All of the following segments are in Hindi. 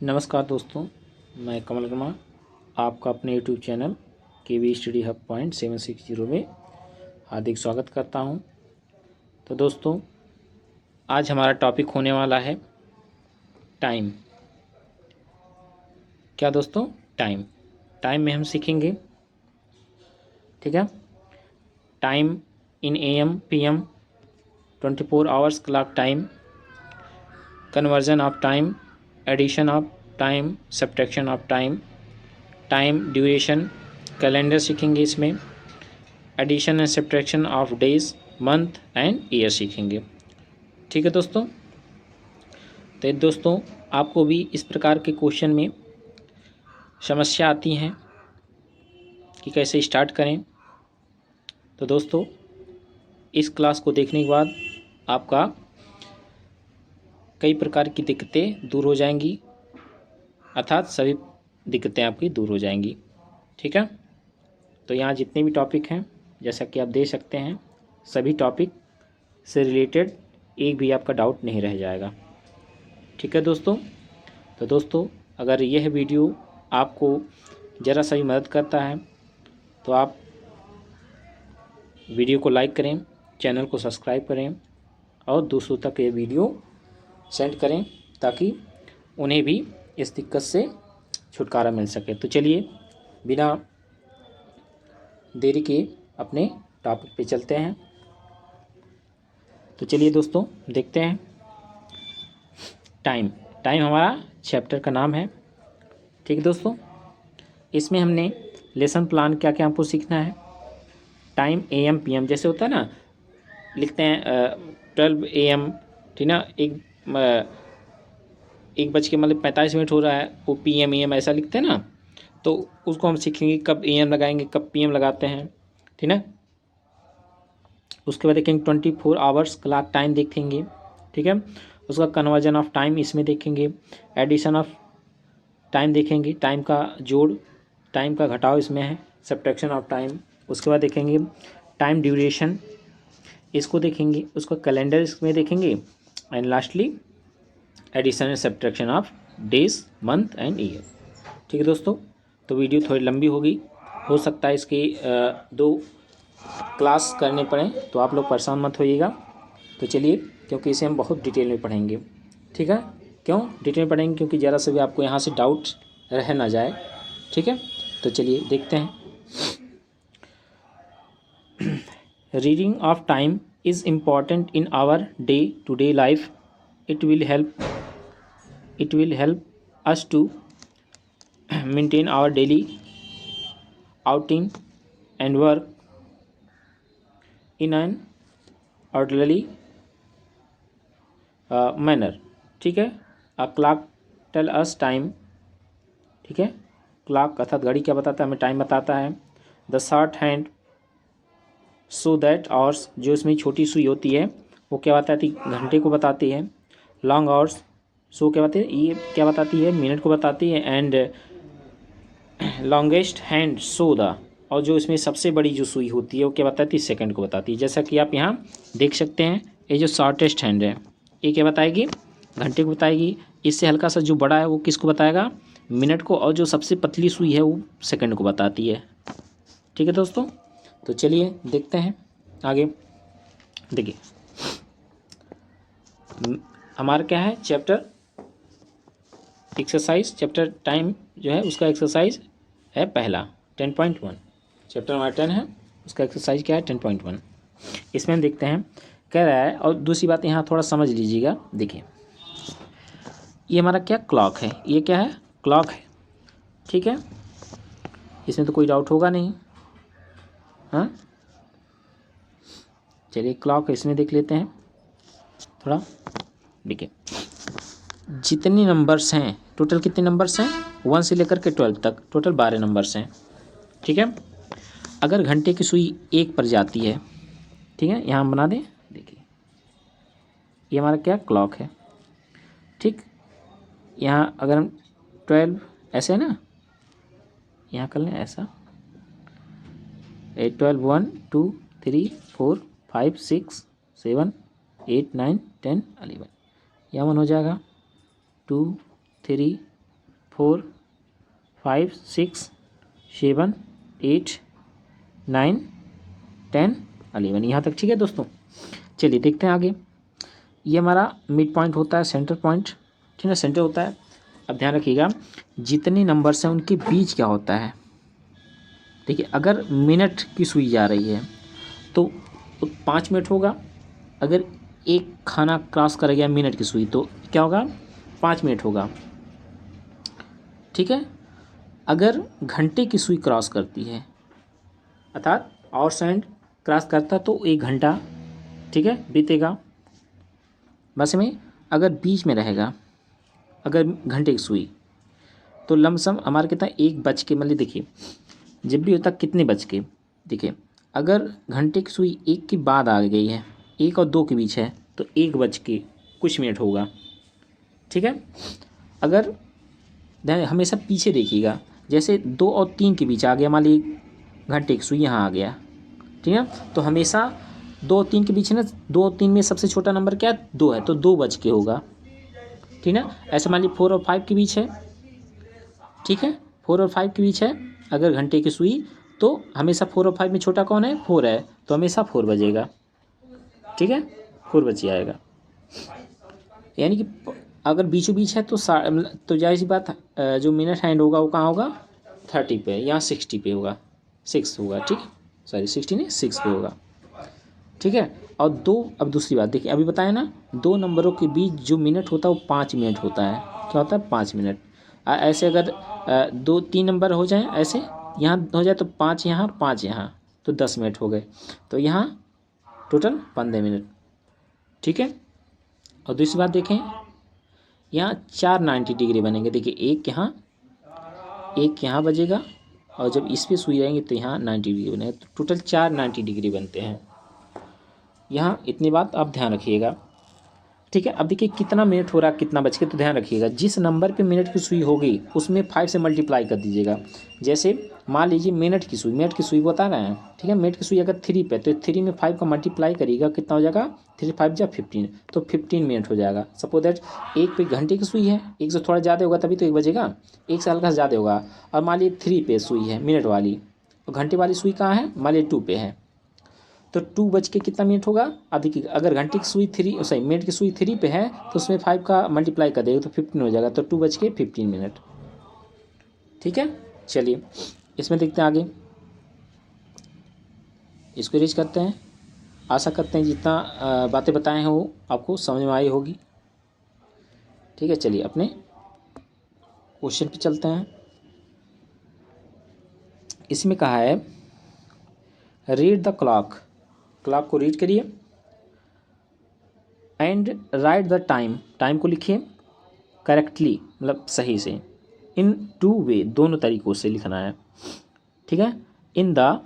नमस्कार दोस्तों, मैं कमल वर्मा आपका अपने यूट्यूब चैनल केवी स्टडी हब पॉइंट 760 में हार्दिक स्वागत करता हूं। तो दोस्तों, आज हमारा टॉपिक होने वाला है टाइम। क्या दोस्तों? टाइम में हम सीखेंगे, ठीक है, time in AM PM, 24 hours clock time, conversion of time, addition of time, subtraction of time, time duration, calendar सीखेंगे इसमें, addition and subtraction of days, month and year सीखेंगे। ठीक है दोस्तों। तो दोस्तों, आपको भी इस प्रकार के क्वेश्चन में समस्या आती हैं कि कैसे स्टार्ट करें, तो दोस्तों इस क्लास को देखने के बाद आपका कई प्रकार की दिक्कतें दूर हो जाएंगी, अर्थात सभी दिक्कतें आपकी दूर हो जाएंगी। ठीक है। तो यहाँ जितने भी टॉपिक हैं, जैसा कि आप देख सकते हैं, सभी टॉपिक से रिलेटेड एक भी आपका डाउट नहीं रह जाएगा। ठीक है दोस्तों। तो दोस्तों, अगर यह वीडियो आपको ज़रा सा भी मदद करता है तो आप वीडियो को लाइक करें, चैनल को सब्सक्राइब करें और दूसरों तक ये वीडियो सेंड करें ताकि उन्हें भी इस दिक्कत से छुटकारा मिल सके। तो चलिए बिना देरी के अपने टॉपिक पे चलते हैं। तो चलिए दोस्तों देखते हैं। टाइम हमारा चैप्टर का नाम है। ठीक है दोस्तों। इसमें हमने लेसन प्लान क्या क्या हमको सीखना है। टाइम AM PM जैसे होता है ना, लिखते हैं 12 AM, ठीक ना, 1:45 हो रहा है, वो PM AM ऐसा लिखते हैं ना, तो उसको हम सीखेंगे कब AM लगाएंगे, कब PM लगाते हैं, ठीक ना। उसके बाद देखेंगे 24 आवर्स क्लॉक टाइम देखेंगे, ठीक है। उसका कन्वर्जन ऑफ टाइम इसमें देखेंगे, एडिशन ऑफ टाइम देखेंगे, टाइम का जोड़, टाइम का घटाव इसमें है, सब्ट्रैक्शन ऑफ टाइम। उसके बाद देखेंगे टाइम ड्यूरेशन, इसको देखेंगे, उसका कैलेंडर इसमें देखेंगे, and lastly addition and subtraction of days, month and year. ठीक है दोस्तों। तो वीडियो थोड़ी लंबी होगी, हो सकता है इसकी 2 क्लास करने पड़े, तो आप लोग परेशान मत होइएगा। तो चलिए, क्योंकि इसे हम बहुत डिटेल में पढ़ेंगे। ठीक है। क्यों डिटेल में पढ़ेंगे? क्योंकि ज़रा से भी आपको यहाँ से डाउट रह ना जाए। ठीक है। तो चलिए देखते हैं। Reading of time is important in our day to day life. It will help us to maintain our daily outing and work in an orderly manner. ठीक है। A clock tell us time, ठीक है। क्लॉक अर्थात घड़ी क्या बताता है? हमें टाइम बताता है। The short hand so that hours, जो इसमें छोटी सुई होती है वो क्या बताती है? घंटे को बताती है। लॉन्ग आवर्स सो क्या बताती है? ये क्या बताती है? मिनट को बताती है। And longest hand so the, और जो इसमें सबसे बड़ी जो सुई होती है वो क्या बताती है? सेकंड को बताती है। जैसा कि आप यहाँ देख सकते हैं, ये जो शॉर्टेस्ट हैंड है ये क्या बताएगी? घंटे को बताएगी। इससे हल्का सा जो बड़ा है वो किसको बताएगा? मिनट को। और जो सबसे पतली सुई है वो सेकंड को बताती है। ठीक है दोस्तों। तो चलिए देखते हैं आगे। देखिए हमारा क्या है चैप्टर, एक्सरसाइज, चैप्टर टाइम जो है उसका एक्सरसाइज है पहला 10.1। चैप्टर नंबर 10 है, उसका एक्सरसाइज क्या है? 10.1। इसमें हम देखते हैं, कह रहा है। और दूसरी बात यहाँ थोड़ा समझ लीजिएगा। देखिए ये हमारा क्या क्लॉक है, ये क्या है? क्लॉक है। ठीक है। इसमें तो कोई डाउट होगा नहीं। हाँ चलिए, क्लॉक इसमें देख लेते हैं थोड़ा। देखिए जितने नंबर्स हैं, टोटल कितने नंबर्स हैं? 1 से लेकर के 12 तक, टोटल 12 नंबर्स हैं। ठीक है। अगर घंटे की सुई 1 पर जाती है, ठीक है, यहाँ हम बना दें। देखिए ये हमारा क्या क्लॉक है। ठीक, यहाँ अगर हम 12 ऐसे है ना, यहाँ कर लें ऐसा, 12 1 2 3 4 5 6 7 8 9 10 11, यहाँ 1 हो जाएगा, 2 3 4 5 6 7 8 9 10 11 यहाँ तक। ठीक है दोस्तों, चलिए देखते हैं आगे। ये हमारा मिड पॉइंट होता है, सेंटर पॉइंट, ठीक है, सेंटर होता है। अब ध्यान रखिएगा जितने नंबर्स हैं उनके बीच क्या होता है। देखिए अगर मिनट की सुई जा रही है तो 5 मिनट होगा। अगर एक खाना क्रॉस कर गया मिनट की सुई तो क्या होगा, 5 मिनट होगा। ठीक है, अगर घंटे की सुई क्रॉस करती है अर्थात आवर्स एंड क्रॉस करता तो 1 घंटा, ठीक है, बीतेगा। बस में अगर बीच में रहेगा अगर घंटे की सुई तो लमसम हमारा कितना 1 बज के, मतलब देखिए जब भी होता कितने बज के, देखिए अगर घंटे की सुई 1 के बाद आ गई है, 1 और 2 के बीच है तो 1 बज के कुछ मिनट होगा। ठीक है, अगर ध्यान हमेशा पीछे देखिएगा, जैसे 2 और 3 के बीच आ गया, मान लीजिए घंटे की सुई यहाँ आ गया, ठीक है, तो हमेशा 2 और 3 के बीच है ना, 2 और 3 में सबसे छोटा नंबर क्या है, 2 है, तो 2 बज के होगा। ठीक है, ऐसे मान लीजिए 4 और 5 के बीच है, ठीक है, 4 और 5 के बीच है अगर घंटे की सुई, तो हमेशा 4 और 5 में छोटा कौन है, 4 है, तो हमेशा 4 बजेगा। ठीक है, 4 बज जाएगा। यानी कि अगर बीचों बीच है तो जाहिर सी बात जो मिनट हैंड होगा वो कहाँ होगा, 30 पे, यहाँ 60 पे होगा, 6 होगा। ठीक, सॉरी 60 नहीं 6 पे होगा। ठीक है, और अब दूसरी बात देखिए, अभी बताया ना 2 नंबरों के बीच जो मिनट होता है वो 5 मिनट होता है। क्या होता है, 5 मिनट। ऐसे अगर 2-3 नंबर हो जाए, ऐसे यहाँ हो जाए तो 5 यहाँ 5 यहाँ, तो 10 मिनट हो गए, तो यहाँ टोटल 15 मिनट। ठीक है, और दूसरी बात देखें, यहाँ 4 90 डिग्री बनेंगे। देखिए एक यहाँ बजेगा, और जब इस पे सुई रहेंगे तो यहाँ 90 डिग्री बनेगा, तो टोटल 4 90 डिग्री बनते हैं। यहाँ इतनी बात आप ध्यान रखिएगा। ठीक है, अब देखिए कितना मिनट हो रहा है, कितना बज के, तो ध्यान रखिएगा जिस नंबर पे मिनट की सुई होगी उसमें 5 से मल्टीप्लाई कर दीजिएगा। जैसे मान लीजिए मिनट की सुई बता रहे हैं, ठीक है, मिनट की सुई अगर 3 पे तो 3 में 5 का मल्टीप्लाई करिएगा, कितना हो जाएगा, 3 5 जा 15, तो 15 मिनट हो जाएगा। सपोज दैट एक पे घंटे की सुई है, एक से थोड़ा ज़्यादा होगा तभी तो 1 बजेगा, एक से हल्का से ज़्यादा होगा। और मान लीजिए 3 पे सुई है मिनट वाली, और घंटे वाली सुई कहाँ है, मान लीजिए 2 पे है, तो 2 बज के कितना मिनट होगा। अब देखिए अगर घंटे की सुई मिनट की सुई 3 पे है तो उसमें 5 का मल्टीप्लाई कर देगा तो 15 हो जाएगा, तो 2 बज के 15 मिनट। ठीक है, चलिए इसमें देखते हैं आगे, इसको रीच करते हैं। आशा करते हैं जितना बातें बताए हैं वो आपको समझ में आई होगी। ठीक है, चलिए अपने क्वेश्चन पे चलते हैं। इसमें कहा है रीड द क्लॉक को रीड करिए एंड राइट द टाइम को लिखिए करेक्टली, मतलब सही से, इन 2 वे, दोनों तरीक़ों से लिखना है। ठीक है, इन द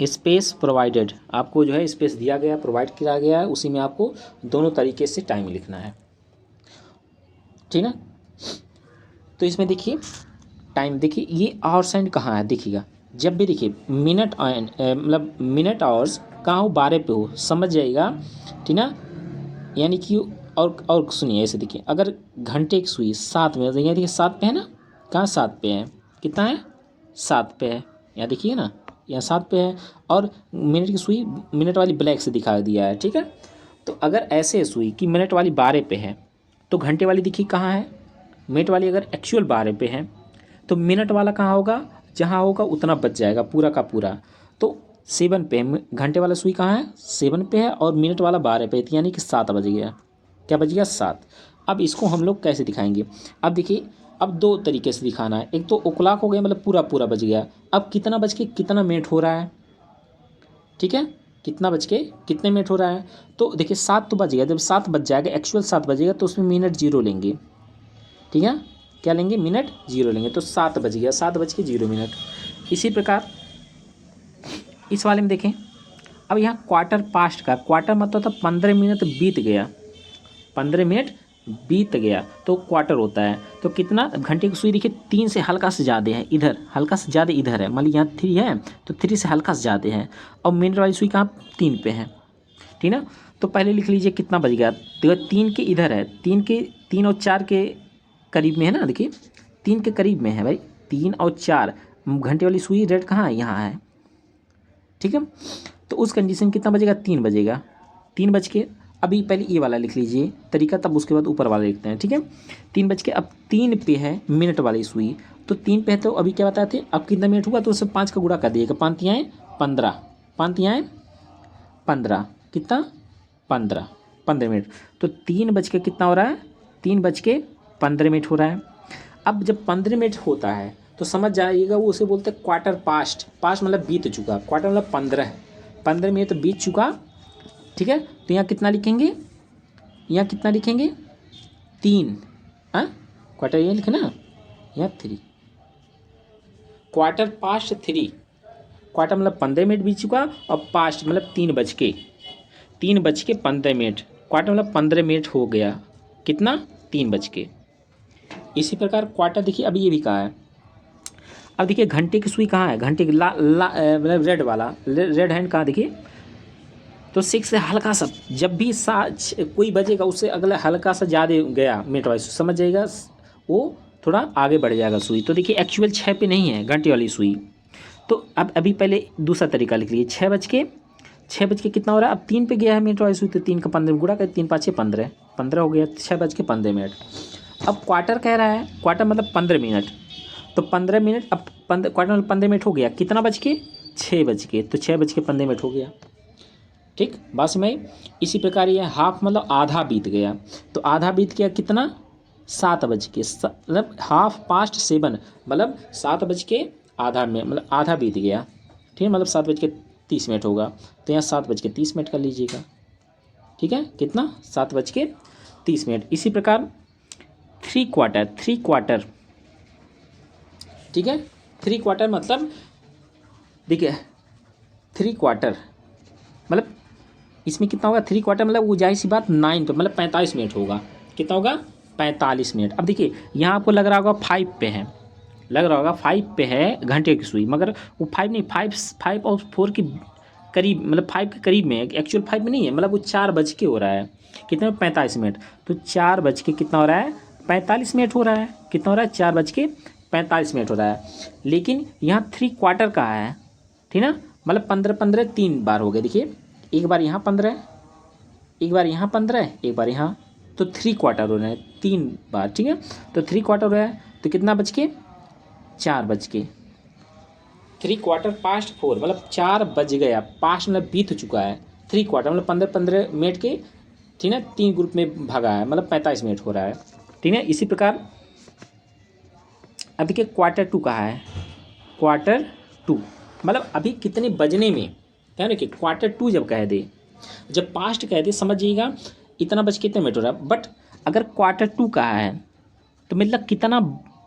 स्पेस प्रोवाइडेड, आपको जो है स्पेस दिया गया, प्रोवाइड किया गया है, उसी में आपको दोनों तरीके से टाइम लिखना है। ठीक है, तो इसमें देखिए टाइम, देखिए ये आवर्स एंड कहाँ है, देखिएगा जब भी देखिए मिनट एंड मतलब मिनट आवर्स कहाँ हो, 12 पे हो, समझ जाइएगा। ठीक ना, यानी कि और सुनिए ऐसे, देखिए अगर घंटे की सुई 7 में, देखिए 7 पे है ना, कहाँ 7 पे है, कितना है 7 पे है, यहाँ देखिए ना, यहाँ 7 पे है, और मिनट की सुई मिनट वाली ब्लैक से दिखा दिया है। ठीक है, तो अगर ऐसे सुई कि मिनट वाली 12 पे है तो घंटे वाली देखिए कहाँ है, मिनट वाली अगर एक्चुअल 12 पे है तो मिनट वाला कहाँ होगा, जहाँ होगा उतना बच जाएगा पूरा का पूरा, तो 7 पे है। घंटे वाला सुई कहाँ है, 7 पे है, और मिनट वाला 12 पे है, यानी कि 7 बज गया। क्या बज गया, 7। अब इसको हम लोग कैसे दिखाएंगे, अब देखिए अब 2 तरीके से दिखाना है। एक तो ओक्लॉक हो गया, मतलब पूरा पूरा बज गया। अब कितना बज के कितना मिनट हो रहा है, ठीक है, कितना बज के कितने मिनट हो रहा है, तो देखिए 7 तो बज गया। जब 7 बज जाएगा, एक्चुअल 7 बजेगा, तो उसमें मिनट 0 लेंगे। ठीक है, क्या लेंगे, मिनट 0 लेंगे, तो 7 बज गया, 7 बज के 0 मिनट। इसी प्रकार इस वाले में देखें, अब यहाँ क्वार्टर पास्ट का, क्वार्टर मतलब था 15 मिनट बीत गया, 15 मिनट बीत गया तो क्वार्टर होता है। तो कितना, घंटे की सुई देखिए 3 से हल्का से ज़्यादा है, इधर हल्का से ज़्यादा इधर है, मान लीजिए यहाँ 3 है तो 3 से हल्का से ज़्यादा है, और मिनट वाली सुई कहाँ 3 पे है। ठीक ना, तो पहले लिख लीजिए कितना बज गया, तो 3 के इधर है, 3 और 4 के करीब में है ना, देखिए 3 के करीब में है भाई, 3 और 4, घंटे वाली सुई रेड कहाँ है, यहाँ है, ठीक है। तो उस कंडीशन कितना बजेगा, 3 बजेगा, 3 बज के, अभी पहले ये वाला लिख लीजिए तरीका, तब उसके बाद ऊपर वाला लिखते हैं, ठीक है। 3 बज के, अब 3 पे है मिनट वाली सुई, तो 3 पे है, तो अभी क्या बताए थे, अब कितना मिनट हुआ, तो उससे 5 का गुणा कर दिएगा, 5 तियाएँ 15, 5 तियाएँ 15, कितना 15 मिनट। तो 3 बज के कितना हो रहा है, 3 बज के 15 मिनट हो रहा है। अब जब 15 मिनट होता है तो समझ जाइएगा, वो उसे बोलते हैं क्वार्टर पास्ट, पास्ट मतलब बीत चुका, क्वार्टर मतलब 15 मिनट बीत चुका, ठीक है। तो यहाँ कितना लिखेंगे, यहाँ कितना लिखेंगे, 3, हाँ क्वार्टर ये लिखे ना, यहाँ 3, क्वार्टर पास्ट 3, क्वार्टर मतलब 15 मिनट बीत चुका, और पास्ट मतलब 3 बज के 15 मिनट, क्वार्टर मतलब 15 मिनट हो गया, कितना 3 बज के। इसी प्रकार क्वार्टर देखिए, अभी ये भी कहा है। अब देखिए घंटे की सुई कहाँ है, घंटे की मतलब रेड वाला, रेड हैंड कहाँ, देखिए तो 6 से हल्का सा, जब भी कोई बजेगा उससे अगला हल्का सा ज़्यादा गया मिनट वाइज, समझ जाइएगा वो थोड़ा आगे बढ़ जाएगा सुई। तो देखिए एक्चुअल 6 पे नहीं है घंटे वाली सुई, तो अब अभी पहले दूसरा तरीका लिख लीजिए, 6 बज के कितना हो रहा है, अब 3 पे गया है मिनट वाली सुई, तो 3 का 15 गुणा कर, 3 5 6 15 हो गया, 6 बज के 15 मिनट। अब क्वार्टर कह रहा है, क्वार्टर मतलब 15 मिनट, तो 15 मिनट, अब क्वार्टर मतलब 15 मिनट हो गया, कितना बज के, 6 बज के, तो 6 बज के 15 मिनट हो गया, ठीक बस में। इसी प्रकार ये हाफ मतलब आधा बीत गया, तो आधा बीत गया कितना, 7 बज के, मतलब हाफ पास्ट 7, मतलब 7 बज के आधा में, मतलब आधा बीत गया, ठीक है, मतलब 7 बज के 30 मिनट होगा, तो यहाँ 7 बज के 30 मिनट कर लीजिएगा, ठीक है, कितना 7 बज के 30 मिनट। इसी प्रकार 3 क्वार्टर, ठीक है, 3 क्वार्टर मतलब देखिए 3 क्वार्टर मतलब इसमें कितना होगा, 3 क्वार्टर मतलब वो जाहिर सी बात 9 तो मतलब 45 मिनट होगा, कितना होगा 45 मिनट। अब देखिए यहाँ आपको लग रहा होगा 5 पे है, लग रहा होगा 5 पे है घंटे की सुई, मगर वो 5 नहीं, 5 और 4 के करीब, मतलब 5 के करीब में है, एक्चुअल 5 में नहीं है, मतलब वो 4 बज के हो रहा है, कितने 45 मिनट, तो 4 बज के कितना हो रहा है, 45 मिनट हो रहा है, कितना हो रहा है, 4 बज के 45 मिनट हो रहा है। लेकिन यहाँ 3 क्वार्टर का है, ठीक ना, मतलब 15 3 बार हो गए, देखिए एक बार यहाँ 15, एक बार यहाँ 15, एक बार यहाँ, तो 3 क्वार्टर हो रहे हैं 3 बार, ठीक है। तो 3 क्वार्टर हो रहा है, तो कितना बज के, 4 बज के, 3 क्वार्टर पास्ट 4 मतलब 4 बज गया, पास्ट मतलब बीत चुका है, 3 क्वार्टर मतलब 15 मिनट के, ठीक है, 3 ग्रुप में भागा है, मतलब 45 मिनट हो रहा है, ठीक है। इसी प्रकार अब देखिए क्वार्टर 2 कहा है, क्वार्टर 2 मतलब अभी कितने बजने में, क्या ना कि क्वार्टर 2 जब कह दे, जब पास्ट कह दे, समझिएगा इतना बज कितने मिनट हो रहा है। बट अगर क्वार्टर 2 कहा है तो मतलब कितना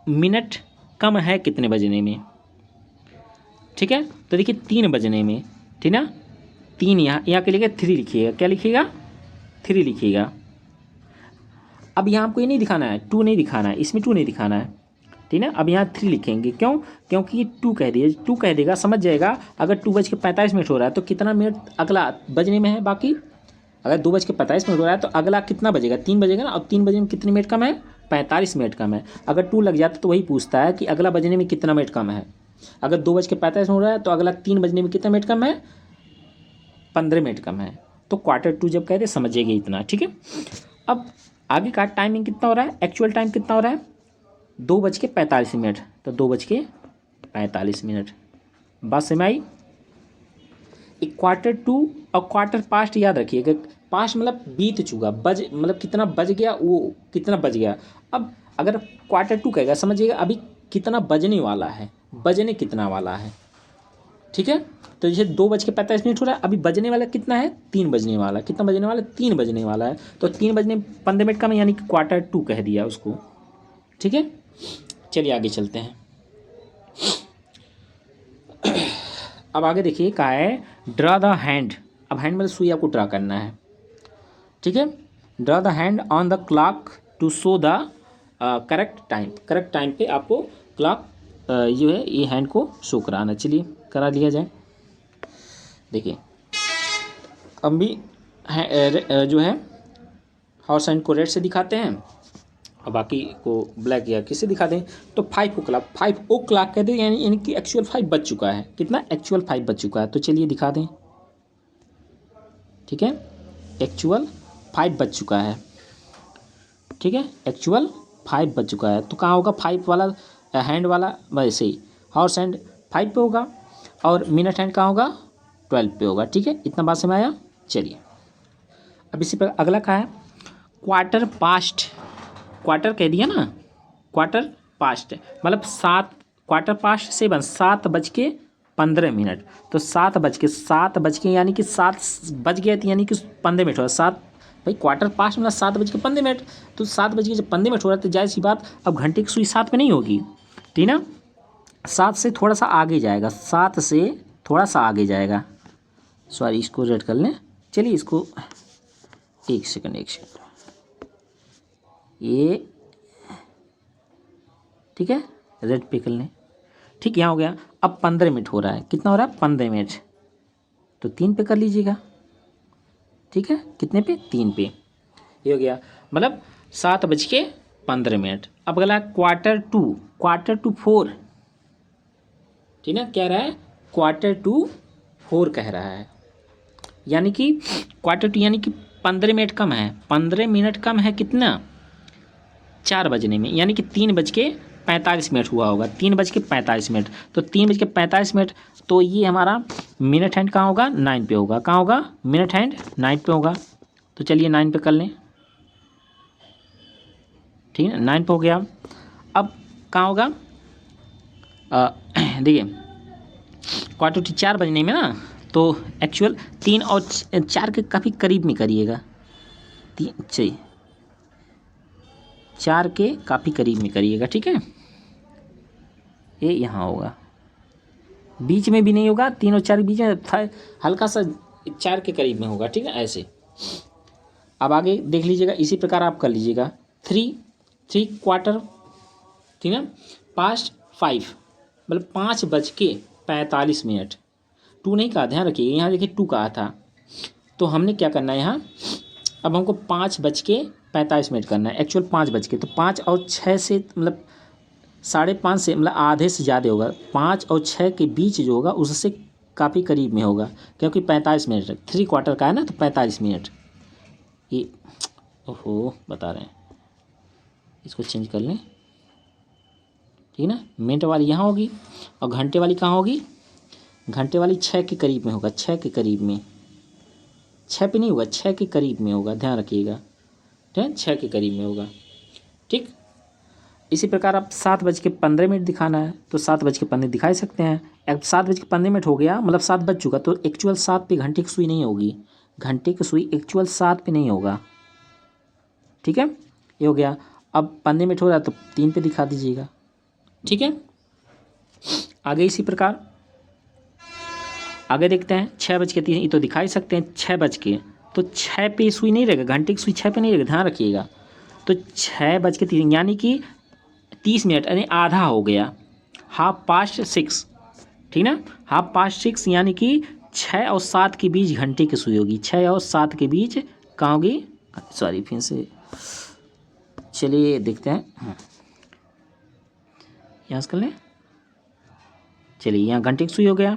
मिनट कम है कितने बजने में, ठीक है। तो देखिए 3 बजने में, ठीक ना, 3 यहाँ के लिए 3 लिखिएगा, क्या लिखिएगा 3 लिखिएगा। अब यहाँ आपको ये नहीं दिखाना है, 2 नहीं दिखाना है, इसमें 2 नहीं दिखाना है, ठीक है। अब यहाँ 3 लिखेंगे, क्यों, क्योंकि ये 2 कह दिया, 2 कह देगा, समझ जाएगा अगर 2 बज के 45 मिनट हो रहा है तो कितना मिनट अगला बजने में है बाकी, अगर 2 बज के 45 मिनट हो रहा है तो अगला कितना बजेगा, 3 बजेगा ना, और 3 बजने में कितने मिनट कम है, 45 मिनट कम है। अगर 2 लग जाता तो वही पूछता है कि अगला बजने में कितना मिनट कम है, अगर 2 बज के 45 मिनट हो रहा है तो अगला 3 बजने में कितना मिनट कम है, 15 मिनट कम है। तो क्वार्टर 2 जब कहते समझिएगा इतना, ठीक है। अब आगे का टाइमिंग कितना हो रहा है, एक्चुअल टाइम कितना हो रहा है, 2 बज के 45 मिनट, तो 2 बज के 45 मिनट, बात समझ आई। एक क्वार्टर 2 और क्वार्टर पास्ट याद रखिएगा, पास्ट मतलब बीत चुका, बज मतलब कितना बज गया, वो कितना बज गया। अब अगर क्वार्टर 2 कहेगा, समझिएगा अभी कितना बजने वाला है, बजने कितना वाला है, ठीक है। तो जैसे 2 बज के 45 मिनट हो रहा है, अभी बजने वाला कितना है, 3 बजने वाला, कितना बजने वाला, 3 बजने वाला है, तो 3 बजने 15 मिनट का में, यानी कि क्वार्टर 2 कह दिया उसको, ठीक है। चलिए आगे चलते हैं। अब आगे देखिए कहा है ड्रा द हैंड, अब हैंड मतलब सुई आपको ड्रा करना है, ठीक है। Draw the hand on the clock to show the correct time, correct time पे आपको क्लॉक जो है ये हैंड को शो कराना, चलिए करा लिया जाए। देखिए अब भी जो है हॉर्स हैंड को रेड से दिखाते हैं, और बाकी को ब्लैक या किसे दिखा दें, तो 5 o'clock कहते हैं, यानी कि एक्चुअल 5 बज चुका है। कितना? एक्चुअल 5 बज चुका है। तो चलिए दिखा दें, ठीक है, एक्चुअल 5 बज चुका है, ठीक है, एक्चुअल 5 बज चुका है। तो कहाँ होगा 5 वाला हैंड वाला, वैसे ही हॉर्स हैंड 5 पे होगा और मिनट हैंड कहाँ होगा 12 पे होगा, ठीक है, इतना बात समझ आया। चलिए अब इसी पर अगला क्या है, क्वार्टर पास्ट। क्वार्टर कह दिया ना, क्वार्टर पास्ट मतलब 7 तो 7 बज के यानी कि 7 बज गए थे, यानी कि 15 मिनट हो रहा 7 भाई, क्वार्टर पास्ट मतलब 7 बज के 15 मिनट। तो 7 बज के जब 15 मिनट हो रहा है तो जाहिर सी बात अब घंटे की सुई 7 पे नहीं होगी, ठीक ना, 7 से थोड़ा सा आगे जाएगा, 7 से थोड़ा सा आगे जाएगा। सॉरी, इसको रेड कर लें। चलिए इसको एक सेकंड ये ठीक है, रेड पे कर लें, ठीक, यहाँ हो गया। अब 15 मिनट हो रहा है, कितना हो रहा है 15 मिनट, तो 3 पे कर लीजिएगा, ठीक है, कितने पे 3 पे, ये हो गया, मतलब 7 बज के 15 मिनट। अब अगला क्वार्टर टू 4, ठीक ना, क्या रहा है क्वार्टर टू 4 कह रहा है, यानी कि क्वार्टर टू यानी कि 15 मिनट कम है, 15 मिनट कम है कितना 4 बजने में, यानी कि 3 बज के 45 मिनट हुआ होगा, 3 बज के 45 मिनट। तो 3 बज के 45 मिनट, तो ये हमारा मिनट हैंड कहाँ होगा 9 पे होगा, कहाँ होगा मिनट हैंड 9 पे होगा। तो चलिए 9 पे कर लें, ठीक है, 9 पे हो गया। अब कहाँ होगा, देखिए क्वार्टर टू 4 बजने में ना, तो एक्चुअल 3 और 4 के काफ़ी करीब में करिएगा, 4 के काफ़ी करीब में करिएगा, ठीक है, ये यहाँ होगा, बीच में भी नहीं होगा, 3 और 4 के बीच में हल्का सा 4 के करीब में होगा, ठीक है, ऐसे। अब आगे देख लीजिएगा, इसी प्रकार आप कर लीजिएगा, 3 क्वार्टर, ठीक है, पास्ट 5 मतलब 5 बज के 45 मिनट, 2 नहीं कहा, ध्यान रखिए, यहाँ देखिए 2 कहा था, तो हमने क्या करना है यहाँ, अब हमको 5 बज के 45 मिनट करना है, एक्चुअल 5 बज के, तो 5 और 6 से मतलब 5:30 से मतलब आधे से ज़्यादा होगा, 5 और 6 के बीच जो होगा उससे काफ़ी करीब में होगा, क्योंकि 45 मिनट 3 क्वार्टर का है ना, तो 45 मिनट, ये ओहो बता रहे हैं, इसको चेंज कर लें, ठीक है ना, मिनट वाली यहाँ होगी और घंटे वाली कहाँ होगी, घंटे वाली 6 के करीब में होगा, 6 के करीब में, 6 पे नहीं होगा, 6 के करीब में होगा, ध्यान रखिएगा, ठीक है, 6 के करीब में होगा, ठीक। इसी प्रकार आप 7 बज के 15 मिनट दिखाना है, तो 7 बज के 15 दिखा ही सकते हैं। अब 7 बज के 15 मिनट हो गया, मतलब 7 बज चुका, तो एक्चुअल 7 पे घंटे की सुई नहीं होगी, घंटे की सुई एक्चुअल 7 पे नहीं होगा, ठीक है, ये हो गया। अब 15 मिनट हो रहा है तो 3 पे दिखा दीजिएगा, ठीक है। आगे इसी प्रकार आगे देखते हैं, 6 बज के 3, ये तो दिखा ही सकते हैं, 6 बज के, तो 6 पे सुई नहीं रहेगा, घंटे की सुई 6 पे नहीं रहेगा, ध्यान रखिएगा। तो 6 बज के 3 यानी कि 30 मिनट, यानी आधा हो गया, 6:30, ठीक ना, 6:30 यानी कि 6 और 7 के बीच घंटे की सुई होगी, 6 और 7 के बीच कहाँ होगी, सॉरी फिर से, चलिए देखते हैं, यहाँ से कर लें, चलिए यहाँ घंटे की सुई हो गया,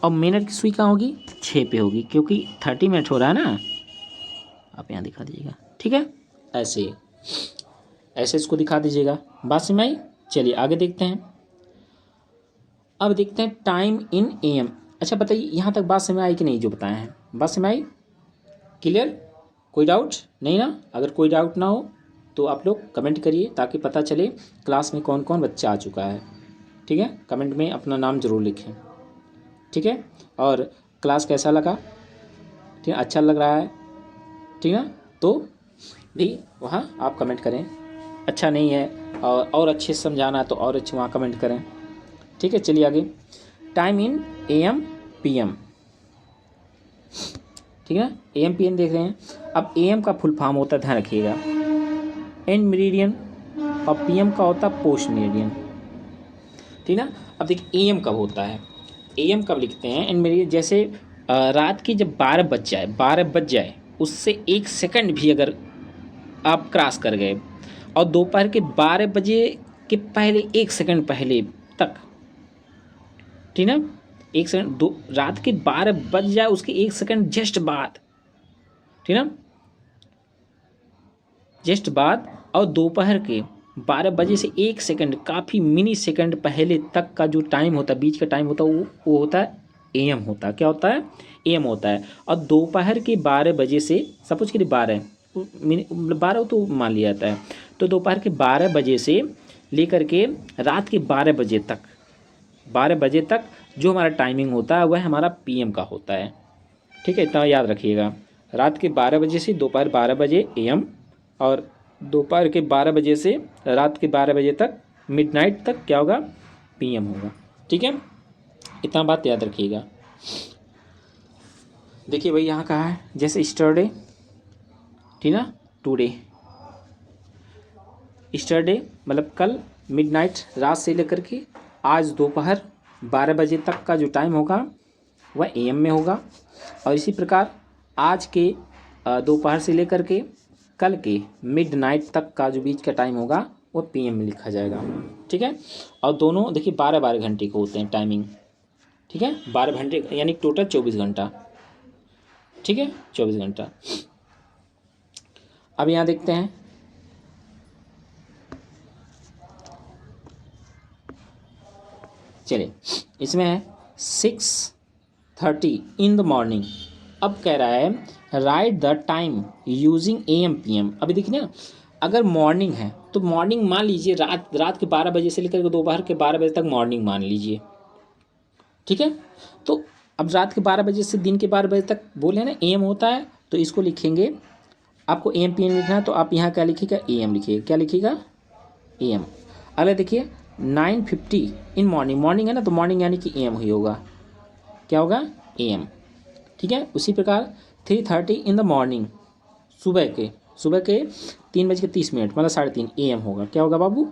और मिनट की सुई कहाँ होगी 6 पे होगी, क्योंकि 30 मिनट हो रहा है ना, आप यहाँ दिखा दीजिएगा, ठीक है, ऐसे ऐसे इसको दिखा दीजिएगा, बात समझ आई। चलिए आगे देखते हैं, अब देखते हैं टाइम इन AM। अच्छा बताइए यहाँ तक बात समझ आई कि नहीं, जो बताए हैं बात समझ आई, क्लियर, कोई डाउट नहीं ना, अगर कोई डाउट ना हो तो आप लोग कमेंट करिए, ताकि पता चले क्लास में कौन कौन बच्चा आ चुका है, ठीक है, कमेंट में अपना नाम ज़रूर लिखें, ठीक है, और क्लास कैसा लगा, ठीक है, अच्छा लग रहा है, ठीक है, तो भी वहाँ आप कमेंट करें, अच्छा नहीं है और अच्छे से समझाना है तो और अच्छे वहाँ कमेंट करें, ठीक है। चलिए आगे, टाइम इन AM PM, ठीक है, AM PM देख रहे हैं। अब AM का फुल फॉर्म होता है, ध्यान रखिएगा, एंड मेरिडियन, और PM का होता है पोस्ट मेरिडियन, ठीक ना। अब देखिए AM कब होता है, AM कब लिखते हैं एंड मेरिडियन, जैसे रात की जब 12 बज जाए उससे 1 सेकंड भी अगर आप क्रॉस कर गए और दोपहर के 12 बजे के पहले 1 सेकंड पहले तक, ठीक ना, 1 सेकंड, दो रात के 12 बज जाए उसके 1 सेकंड जस्ट बाद, ठीक ना, जस्ट बाद, और दोपहर के 12 बजे से 1 सेकंड, काफ़ी मिनी सेकंड पहले तक का जो टाइम होता है, बीच का टाइम होता है, वो होता है एम होता है। क्या होता है? एम होता है। और दोपहर के 12 बजे से, सपोज करिए 12 तो मान लिया जाता है, तो दोपहर के 12 बजे से लेकर के रात के 12 बजे तक, 12 बजे तक जो हमारा टाइमिंग होता है वह हमारा पीएम का होता है। ठीक है, इतना याद रखिएगा। रात के 12 बजे से दोपहर 12 बजे एम, और दोपहर के 12 बजे से रात के 12 बजे तक, मिडनाइट तक क्या होगा? पीएम होगा। ठीक है, इतना बात याद रखिएगा। देखिए भाई यहाँ कहा है, जैसे स्टरडे, ठीक ना, टुडे, स्टरडे मतलब कल, मिडनाइट रात से लेकर के आज दोपहर 12 बजे तक का जो टाइम होगा वह एम में होगा। और इसी प्रकार आज के दोपहर से लेकर के कल के मिडनाइट तक का जो बीच का टाइम होगा वो पीएम में लिखा जाएगा। ठीक है, और दोनों देखिए 12-12 घंटे के होते हैं टाइमिंग। ठीक है, 12 घंटे यानी टोटल 24 घंटा। ठीक है, 24 घंटा। अब यहाँ देखते हैं, चलिए इसमें है 6:30 इन द मॉर्निंग। अब कह रहा है right the time using AM PM। अभी देखिए ना, अगर मॉर्निंग है तो मॉर्निंग मान लीजिए रात के 12 बजे से लेकर के दोपहर के 12 बजे तक मॉर्निंग मान लीजिए। ठीक है, तो अब रात के 12 बजे से दिन के 12 बजे तक बोले ना AM होता है, तो इसको लिखेंगे, आपको AM PM लिखना है तो आप यहाँ क्या लिखिएगा? AM लिखिएगा। क्या लिखिएगा? AM। अगला देखिए 9:50 इन मॉर्निंग, मॉर्निंग है ना तो मॉर्निंग यानी कि AM ही होगा। क्या होगा? AM। ठीक है, उसी प्रकार 3:30 इन द मॉर्निंग, सुबह के 3:30 मतलब 3:30 AM होगा। क्या होगा बाबू?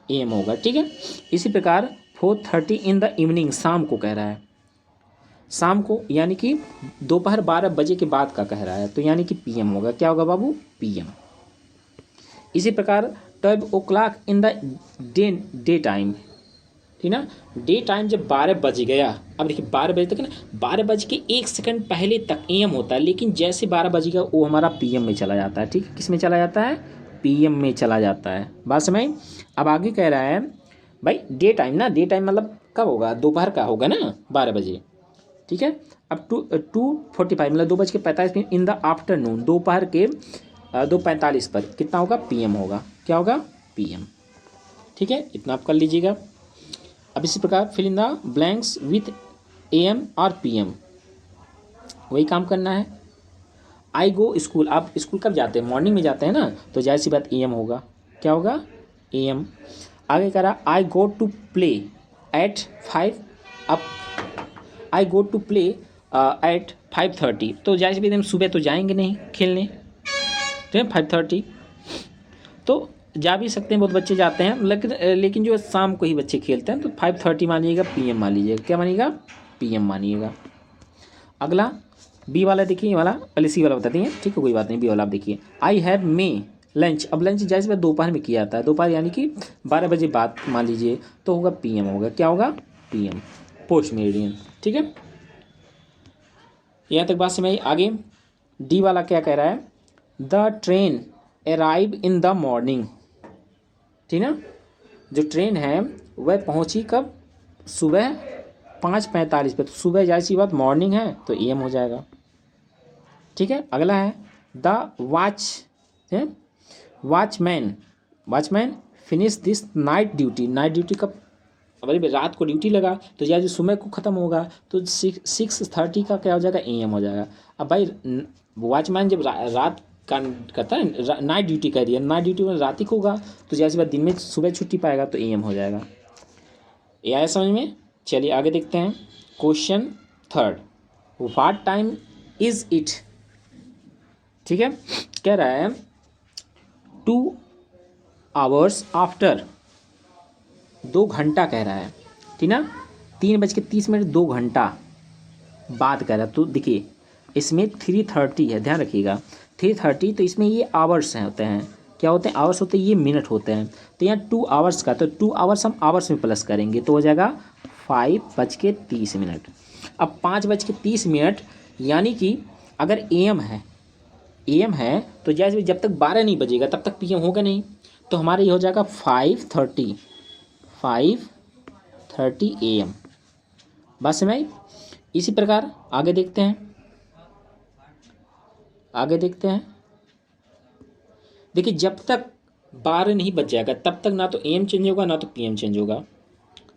AM होगा। ठीक है, इसी प्रकार 4:30 इन द इवनिंग, शाम को कह रहा है, शाम को यानी कि दोपहर 12 बजे के बाद का कह रहा है, तो यानी कि PM होगा। क्या होगा बाबू? PM। इसी प्रकार 12 o'clock in the day time, ठीक ना, डे टाइम जब 12 बज गया, अब देखिए 12 बजे तक ना, 12 बज के 1 सेकंड पहले तक AM होता है, लेकिन जैसे 12 बजेगा वो हमारा PM में चला जाता है। ठीक है, किस में चला जाता है? PM में चला जाता है। बात समझ? अब आगे कह रहा है भाई डे टाइम ना, डे टाइम मतलब कब होगा? दोपहर का होगा ना, 12 बजे। ठीक है, अब 2:45 मतलब 2:45 इन द आफ्टरनून, दोपहर के 2:45 पर कितना होगा? PM होगा। क्या होगा? PM। ठीक है, इतना आप कर लीजिएगा। अब इसी प्रकार fill in the blanks with AM और PM, वही काम करना है। आई गो स्कूल, आप स्कूल कब जाते हैं? मॉर्निंग में जाते हैं ना, तो जाहिर सी बात AM होगा। क्या होगा? AM। आगे कह रहा आई गो टू प्ले एट 5, अब आई गो टू प्ले एट 5:30, तो जाहिर सी बात हम सुबह तो जाएंगे नहीं खेलने, तो 5:30 तो जा भी सकते हैं, बहुत बच्चे जाते हैं, लेकिन जो शाम को ही बच्चे खेलते हैं, तो 5:30 मानिएगा, PM मान लीजिएगा। क्या मानिएगा? PM मानिएगा। अगला बी वाला देखिए, ये वाला पहले सी वाला बताते हैं। ठीक है, कोई बात नहीं, बी वाला आप देखिए, आई हैव मे लंच। अब लंच जैसे दोपहर में किया जाता है, दोपहर यानी कि 12 बजे बाद मान लीजिए, तो होगा PM होगा। क्या होगा? PM, post meridian. ठीक है, यहाँ तक बात समझ आई। आगे डी वाला क्या कह रहा है? The train arrive in the morning, ठीक ना, जो ट्रेन है वह पहुंची कब? सुबह 5:45 पे, तो सुबह जाहिर सी बात मॉर्निंग है तो AM हो जाएगा। ठीक है, अगला है the watchman finish this night duty. Night duty कब? अरे रात को ड्यूटी लगा तो यार जो सुबह को ख़त्म होगा, तो 6:30 का क्या हो जाएगा? AM हो जाएगा। अब भाई वॉचमैन जब रात का करता है, नाइट ड्यूटी कर दिया, नाइट ड्यूटी में रात ही को होगा, तो जैसे बात दिन में सुबह छुट्टी पाएगा तो AM हो जाएगा। ये आया समझ में? चलिए आगे देखते हैं। Question 3, what time is it? ठीक है, कह रहा है 2 hours आफ्टर, 2 घंटा कह रहा है, ठीक ना, 3:30 2 घंटा बाद कह रहा है। तो देखिए इसमें 3:30 है, ध्यान रखिएगा 3:30, तो इसमें ये आवर्स हैं होते हैं, क्या होते हैं, आवर्स होते हैं, ये मिनट होते हैं। तो यहाँ 2 आवर्स का, तो 2 आवर्स हम आवर्स में प्लस करेंगे तो हो जाएगा 5:30। अब 5:30, यानी कि अगर एम है तो जैसे जब तक 12 नहीं बजेगा तब तक पीएम होगा नहीं, तो हमारा ये हो जाएगा 5:30 AM। बात समझ आई। इसी प्रकार आगे देखते हैं। देखिए जब तक 12 नहीं बज जाएगा तब तक ना तो एम चेंज होगा ना तो पीएम चेंज होगा।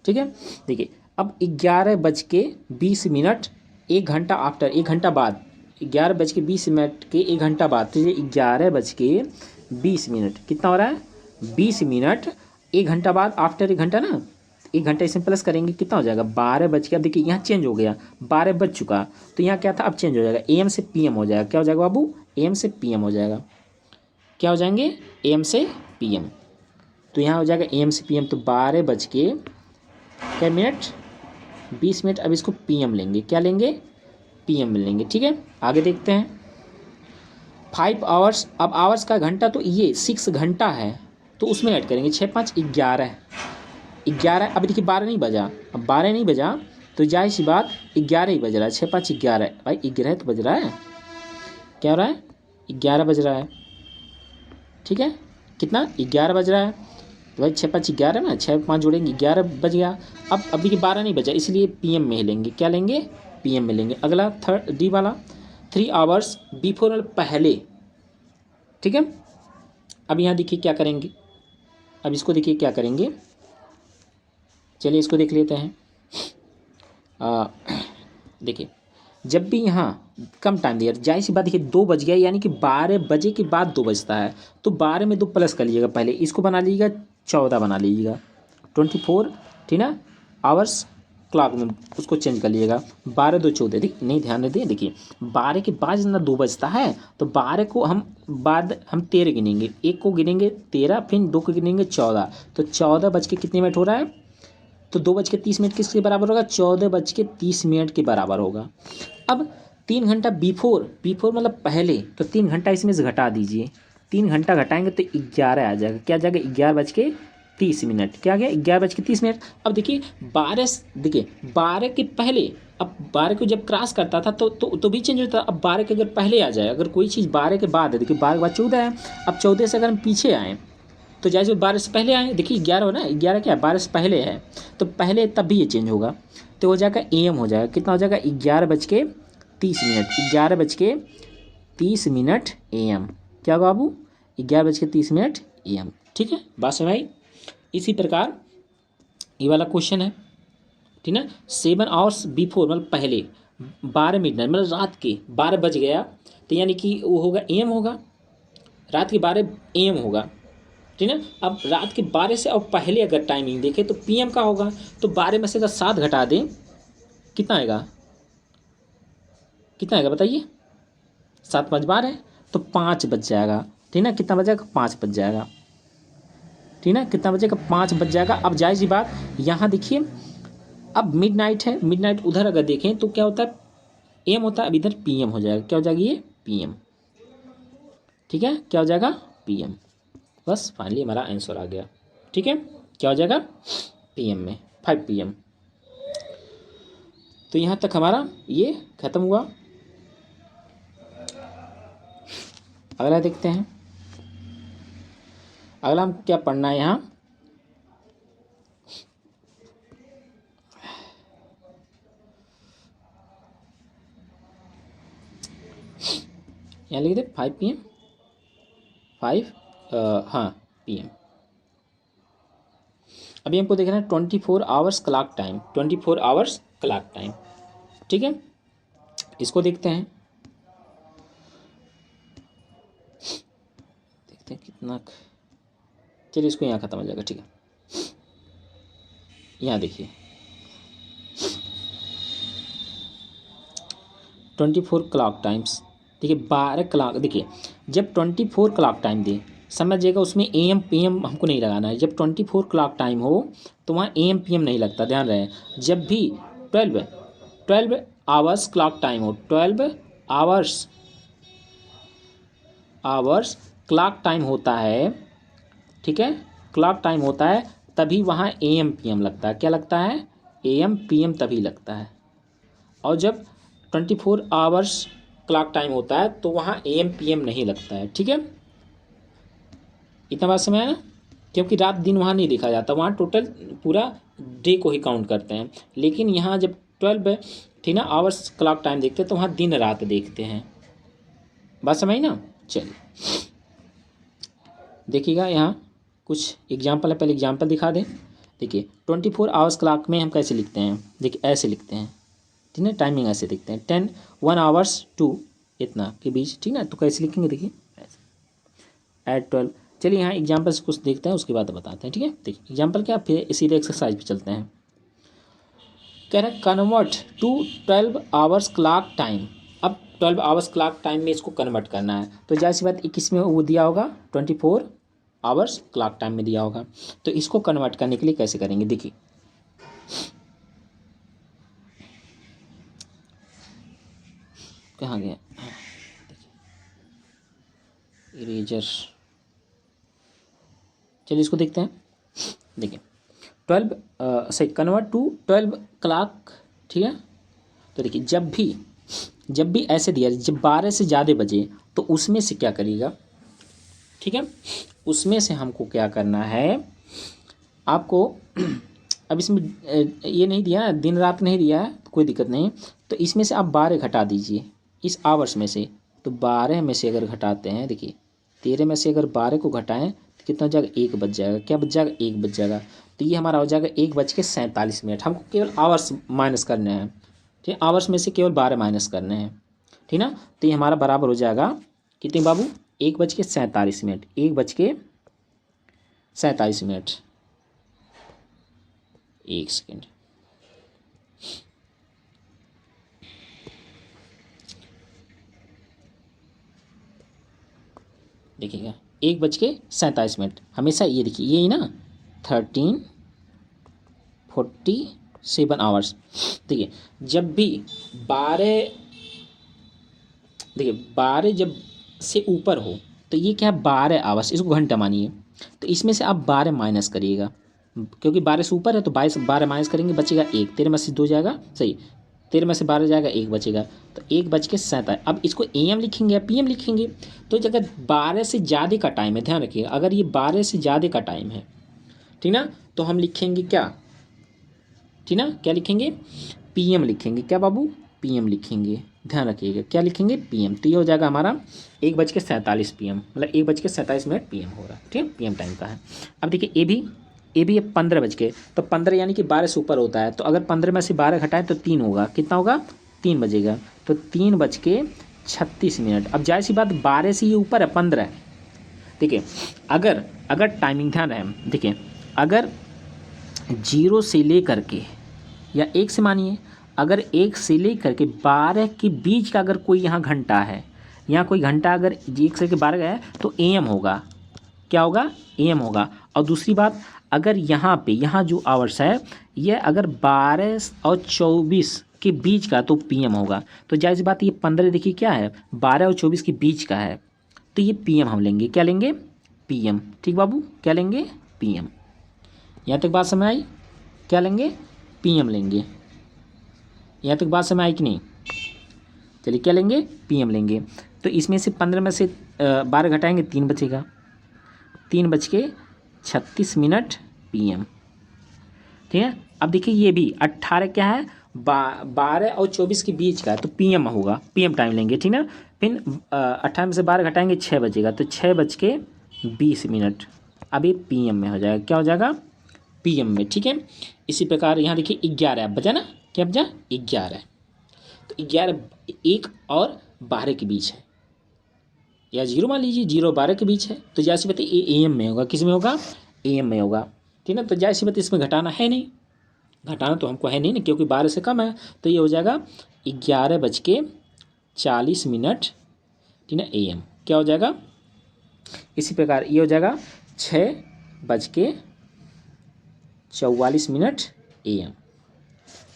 ठीक है, देखिए अब 11:20, 1 घंटा आफ्टर, 1 घंटा बाद, 11:20 के 1 घंटा बाद, तो ये 11:20 कितना हो रहा है, 20 मिनट 1 घंटा बाद, आफ्टर 1 घंटा ना, 1 घंटा इसमें प्लस करेंगे कितना हो जाएगा 12 बज के। अब देखिए यहाँ चेंज हो गया, 12 बज चुका, तो यहाँ क्या था, अब चेंज हो जाएगा, AM से PM हो जाएगा। क्या हो जाएगा बाबू, AM से PM हो जाएगा। क्या हो जाएंगे, AM से PM। तो यहाँ हो जाएगा AM से PM, तो 12 बज के क्या मिनट, 20 मिनट। अब इसको PM लेंगे, क्या लेंगे, PM लेंगे। ठीक है, आगे देखते हैं। 5 आवर्स, अब आवर्स का घंटा तो ये 6 घंटा है, तो उसमें ऐड करेंगे 6 5 11। अब देखिए 12 नहीं बजा, अब 12 नहीं बजा तो जाहिर सी बात 11 ही बज रहा है, 6 5 11 भाई, 11 तो बज रहा है। क्या हो रहा है, 11 बज रहा है। ठीक है, कितना, 11 बज रहा है, तो भाई 6 5 11 ना, 6 5 जोड़ेंगे 11 बज गया। अब देखिए 12 नहीं बजा, इसलिए PM में ही लेंगे। क्या लेंगे, PM में लेंगे। अगला थर्ड डी वाला, 3 आवर्स बिफोर, पहले। ठीक है, अब यहाँ देखिए क्या करेंगे, अब इसको देखिए क्या करेंगे, चलिए इसको देख लेते हैं। देखिए जब भी यहाँ कम टाइम दिया, जाहिर सी बात, देखिए 2 बज गया, यानी कि 12 बजे के बाद 2 बजता है, तो 12 में 2 प्लस कर लीजिएगा, पहले इसको बना लीजिएगा 14 बना लीजिएगा, 24, ठीक ना, आवर्स क्लॉक में उसको चेंज कर लीजिएगा। 12 2 14, देखिए नहीं ध्यान दें, देखिए 12 के बाद ना 2 बजता है, तो 12 को हम 13 गिनेंगे, 1 को गिनेंगे 13, फिर 2 को गिनेंगे 14, तो 14 बज के कितने मिनट हो रहा है, तो 2:30 किसके बराबर होगा, 14:30 के बराबर होगा। अब 3 घंटा बिफोर मतलब पहले, तो 3 घंटा इसमें से घटा दीजिए, 3 घंटा घटाएंगे तो 11 आ जाएगा। क्या आ जाएगा, 11:30। क्या आ गया, 11:30। अब देखिए 12 के पहले, अब 12 को जब क्रॉस करता था तो भी चेंज होता था। अब 12 के अगर पहले आ जाए, अगर कोई चीज़ 12 के बाद है, देखिए 12 के बाद 14 है, अब 14 से अगर हम पीछे आएँ तो जैसे 12 से पहले आए, देखिए 11 हो ना, 11 क्या है, 12 से पहले है, तो पहले तब भी ये चेंज होगा, तो हो जाएगा AM हो जाएगा। कितना हो जाएगा, 11:30, 11:30 AM। क्या होगा बाबू, 11:30 AM। ठीक है, बात समझ आई। इसी प्रकार ये वाला क्वेश्चन है, ठीक है, 7 आवर्स बिफोर मतलब पहले, 12 मिडनाइट मतलब रात के 12 बज गया, तो यानी कि वो होगा AM होगा, रात के 12 AM होगा। ठीक है, अब रात के 12 से अब पहले अगर टाइमिंग देखें तो PM का होगा, तो 12 में से अगर 7 घटा दें कितना आएगा, बताइए, 7 5 12 है, तो 5 बज जाएगा। ठीक ना, कितना बजेगा, 5 बज जाएगा। ठीक ना, कितना बजेगा, 5 बज जाएगा। अब जाहिर सी बात यहाँ देखिए, अब मिडनाइट है, मिडनाइट उधर अगर देखें तो क्या होता है, AM होता है, अब इधर PM हो जाएगा। क्या हो जाएगा, ये PM। ठीक है, क्या हो जाएगा, PM। बस फाइनली हमारा आंसर आ गया। ठीक है, क्या हो जाएगा, PM में 5 PM। तो यहाँ तक हमारा ये खत्म हुआ। अगला देखते हैं, अगला हम क्या पढ़ना है यहाँ, लिख दे 5 PM, 5 हाँ PM। अभी हमको देखना है 24 hours clock time, 24 hours clock time. ठीक है, इसको देखते हैं, कितना, चलिए इसको यहाँ ख़त्म हो जाएगा। ठीक है, यहाँ देखिए 24 क्लॉक टाइम्स, देखिए 12 क्लॉक, देखिए जब 24 क्लॉक टाइम दे, समझिएगा उसमें AM PM हमको नहीं लगाना है। जब 24 क्लॉक टाइम हो तो वहाँ AM PM नहीं लगता, ध्यान रहे। जब भी 12 आवर्स क्लॉक टाइम हो, 12 आवर्स क्लॉक टाइम होता है, ठीक है, क्लॉक टाइम होता है तभी वहाँ AM PM लगता है। क्या लगता है? AM PM तभी लगता है। और जब 24 आवर्स क्लॉक टाइम होता है तो वहाँ AM PM नहीं लगता है, ठीक है। इतना बात समझ आया ना? क्योंकि रात दिन वहाँ नहीं देखा जाता, वहाँ टोटल पूरा डे को ही काउंट करते हैं। लेकिन यहाँ जब 12 थी ना आवर्स क्लॉक टाइम देखते हैं तो वहाँ दिन रात देखते हैं। बात समझ ना? चलिए देखिएगा, यहाँ कुछ एग्जाम्पल है, पहले एग्जाम्पल दिखा दें। देखिए 24 आवर्स क्लॉक में हम कैसे लिखते हैं, देखिए ऐसे लिखते हैं, ठीक है, टाइमिंग ऐसे देखते हैं 1 आवर्स टू इतना के बीच, ठीक है। तो कैसे लिखेंगे, देखिए ऐसे एट 12। चलिए यहाँ एग्जाम्पल से कुछ देखते हैं, उसके बाद बताते हैं, ठीक है। देखिए एग्जाम्पल क्या, फिर इसीलिए एक्सरसाइज पे चलते हैं। कह रहा है convert to 12 hours clock time. अब 12 आवर्स क्लॉक टाइम में इसको कन्वर्ट करना है, तो जाहिर सी बात किस में वो दिया होगा, 24 आवर्स क्लॉक टाइम में दिया होगा। तो इसको कन्वर्ट करने के लिए कैसे करेंगे, देखिए कहाँ गया, इरेजर, चलिए इसको देखते हैं। देखिए 12 से कन्वर्ट टू 12 क्लॉक, ठीक है। तो देखिए जब भी ऐसे दिया, जब 12 से ज़्यादा बजे तो उसमें से क्या करिएगा, ठीक है, उसमें से हमको क्या करना है आपको। अब इसमें ये नहीं दिया है, दिन रात नहीं दिया है, तो कोई दिक्कत नहीं। तो इसमें से आप 12 घटा दीजिए इस आवर्स में से। तो 12 में से अगर घटाते हैं, देखिए 13 में से अगर 12 को घटाएं तो कितना हो जाएगा, 1 बच जाएगा। क्या बच जाएगा, 1 बच जाएगा। तो ये हमारा हो जाएगा 1:47। हमको केवल आवर्स माइनस करने हैं, ठीक है, आवर्स में से केवल 12 माइनस करने हैं, ठीक ना। तो ये हमारा बराबर हो जाएगा कितने बाबू, 1:47, 1:47। एक सेकेंड, देखिएगा 1:47। हमेशा ये देखिए यही ना 13:47 आवर्स। देखिए जब भी 12, देखिए 12 जब से ऊपर हो तो ये क्या है, 12 आवर्स, इसको घंटा मानिए। तो इसमें से आप 12 माइनस करिएगा, क्योंकि 12 से ऊपर है तो 12 माइनस करेंगे, बचेगा 1। 13 में से 2 जाएगा, सही, 13 में से 12 जाएगा, 1 बचेगा। तो 1:47। अब इसको AM लिखेंगे या PM लिखेंगे, तो अगर 12 से ज़्यादा का टाइम है, ध्यान रखिएगा, अगर ये 12 से ज़्यादा का टाइम है, ठीक ना, तो हम लिखेंगे क्या, ठीक ना, क्या लिखेंगे, PM लिखेंगे। क्या बाबू, PM लिखेंगे, ध्यान रखिएगा, क्या लिखेंगे, PM। तो ये हो जाएगा हमारा 1:47 PM, मतलब 1:47 PM हो रहा है, ठीक है, PM टाइम का है। अब देखिए ए भी 15 बज के, तो 15 यानी कि 12 से ऊपर होता है, तो अगर 15 में से 12 घटाएं तो 3 होगा, कितना होगा, 3 बजेगा। तो 3:36। अब जाहिर सी बात 12 से ये ऊपर है 15। देखिए अगर टाइमिंग, ध्यान रहे, देखिए अगर 0 से लेकर के या 1 से मानिए, अगर 1 से लेकर के 12 के बीच का अगर कोई यहाँ घंटा है, यहाँ कोई घंटा अगर 1 से लेकर 12 गया है तो AM होगा। क्या होगा, AM होगा। और दूसरी बात, अगर यहाँ पे यहाँ जो आवर्स है ये अगर 12 और 24 के बीच का तो PM होगा। तो जाहिर सी बात ये 15 देखिए क्या है, 12 और 24 के बीच का है, तो ये PM हम लेंगे। क्या लेंगे, PM, ठीक बाबू, क्या लेंगे, PM। यहाँ तक बात समझ आई, क्या लेंगे, PM लेंगे। यहाँ तक बात समझ आई कि नहीं, चलिए क्या लेंगे, PM लेंगे। तो इसमें से 15 में से 12 घटाएंगे, 3 बचेगा, 3:36 PM, ठीक है। अब देखिए ये भी 18 क्या है, 12 और 24 के बीच का है, तो PM होगा, PM टाइम लेंगे, ठीक ना। फिर 18 में से 12 घटाएंगे, 6 बजेगा, तो 6:20। अब ये PM में हो जाएगा, क्या हो जाएगा, PM में, ठीक है। इसी प्रकार यहाँ देखिए 11 बजा ना, क्या बजा, 11। तो 11 1 और 12 के बीच है, या 0 मान लीजिए, 0 और 12 के बीच है, तो जाहिर सी बात ये AM में होगा, किस में होगा, AM में होगा, ठीक है। तो जाहिर सी बात इसमें घटाना है नहीं, घटाना तो हमको है नहीं ना, क्योंकि 12 से कम है। तो ये हो जाएगा 11:40, ठीक है, AM। क्या हो जाएगा, इसी प्रकार ये हो जाएगा 6:44 AM।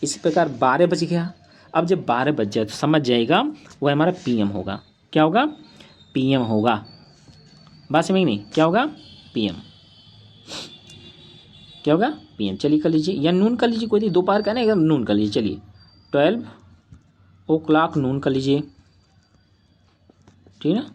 इसी प्रकार 12 बज गया। अब जब 12 बज जाए तो समझ जाएगा वो हमारा PM होगा। क्या होगा, PM होगा, बात समझ नहीं, क्या होगा PM, क्या होगा PM। चलिए कर लीजिए, या नून कर लीजिए, कोई नहीं, दोपहर का ना एकदम नून कर लीजिए। चलिए 12 o'clock नून कर लीजिए, ठीक है ना।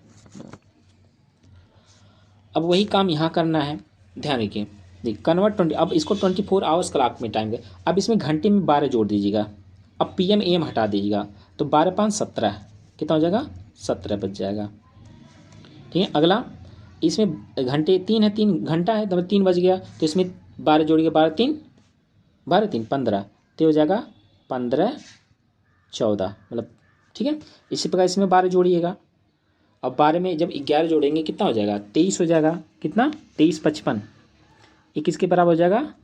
अब वही काम यहाँ करना है, ध्यान रखिए। देखिए कन्वर्ट 20, अब इसको 24 आवर्स क्लॉक में टाइम है। अब इसमें घंटे में 12 जोड़ दीजिएगा। अब PM AM हटा दीजिएगा, तो 12 5 17, कितना हो जाएगा 17 बच जाएगा, ठीक है। अगला इसमें घंटे 3 है, 3 घंटा है, तो 3 बज गया, तो इसमें 12 जोड़िएगा, 12 3 15, तो हो जाएगा 15 14, मतलब ठीक है। इसी प्रकार इसमें 12 जोड़िएगा। अब 12 में जब 11 जोड़ेंगे कितना हो जाएगा 23 हो जाएगा, कितना 23 55, 21 के बराबर हो जाएगा,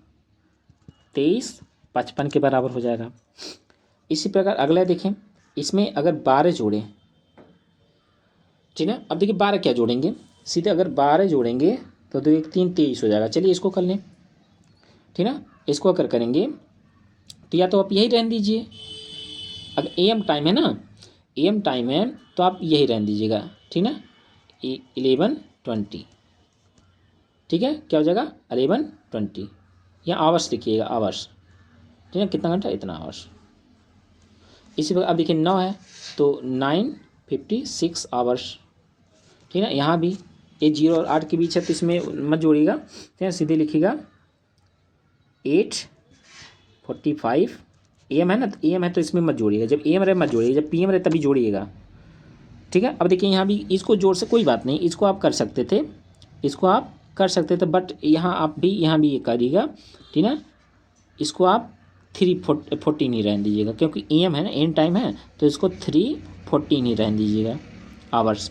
23 55 के बराबर हो जाएगा। इसी प्रकार अगला देखें, इसमें अगर 12 जोड़ें, ठीक है। अब देखिए 12 क्या जोड़ेंगे, सीधे अगर 12 जोड़ेंगे तो 2 1 3 23 हो जाएगा। चलिए इसको कर लें, ठीक है। इसको अगर करेंगे तो या तो आप यही रहने दीजिए, अगर AM टाइम है ना, AM टाइम है तो आप यही रहने दीजिएगा, ठीक ना। 11:20, ठीक है, क्या हो जाएगा 11:20, या आवर्स लिखिएगा, आवर्स, ठीक है, कितना घंटा इतना आवर्स। इसी प्रकार अब देखिए 9 है तो 9:56 आवर्स, ठीक है। यहाँ भी ये 0 और 8 के बीच है तो इसमें मत जोड़िएगा, ठीक है, सीधे लिखिएगा 8:45 AM है ना, तो AM है तो इसमें मत जोड़िएगा, जब AM रहे मत जोड़िएगा, जब PM रहे तभी जोड़िएगा, ठीक है। अब देखिए यहाँ भी इसको जोड़ से कोई बात नहीं, इसको आप कर सकते थे, इसको आप कर सकते थे, बट यहाँ भी ये करिएगा, ठीक है। इसको आप 3:14 ही रहने दीजिएगा, क्योंकि AM है ना, एम टाइम है, तो इसको 3:14 ही रहने दीजिएगा आवर्स,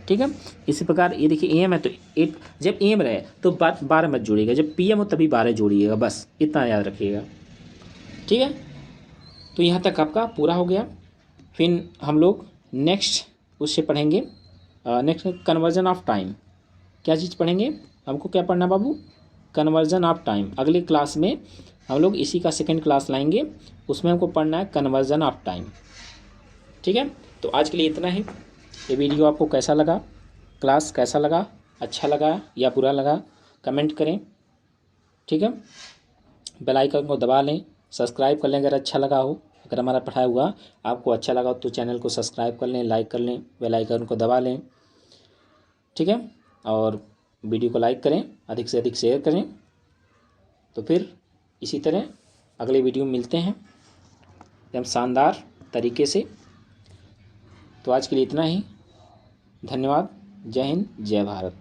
ठीक है। इसी प्रकार ये देखिए AM है तो 8, जब AM रहे तो 12 मत जोड़िएगा, जब PM हो तभी 12 जोड़िएगा, बस इतना याद रखिएगा, ठीक है। तो यहाँ तक आपका पूरा हो गया। फिर हम लोग नेक्स्ट उससे पढ़ेंगे, नेक्स्ट कन्वर्जन ऑफ टाइम। क्या चीज़ पढ़ेंगे, हमको क्या पढ़ना बाबू, कन्वर्जन ऑफ टाइम। अगली क्लास में हम लोग इसी का सेकंड क्लास लाएंगे, उसमें हमको पढ़ना है कन्वर्जन ऑफ टाइम, ठीक है। तो आज के लिए इतना ही। ये वीडियो आपको कैसा लगा, क्लास कैसा लगा, अच्छा लगा या बुरा लगा, कमेंट करें, ठीक है। बेल आइकन को दबा लें, सब्सक्राइब कर लें अगर अच्छा लगा हो। अगर हमारा पढ़ाया हुआ आपको अच्छा लगा हो तो चैनल को सब्सक्राइब कर लें, लाइक कर लें, बेल आइकन को दबा लें, ठीक है। और वीडियो को लाइक करें, अधिक से अधिक शेयर करें। तो फिर इसी तरह अगले वीडियो में मिलते हैं एकदम शानदार तरीके से। तो आज के लिए इतना ही, धन्यवाद, जय हिंद, जय भारत।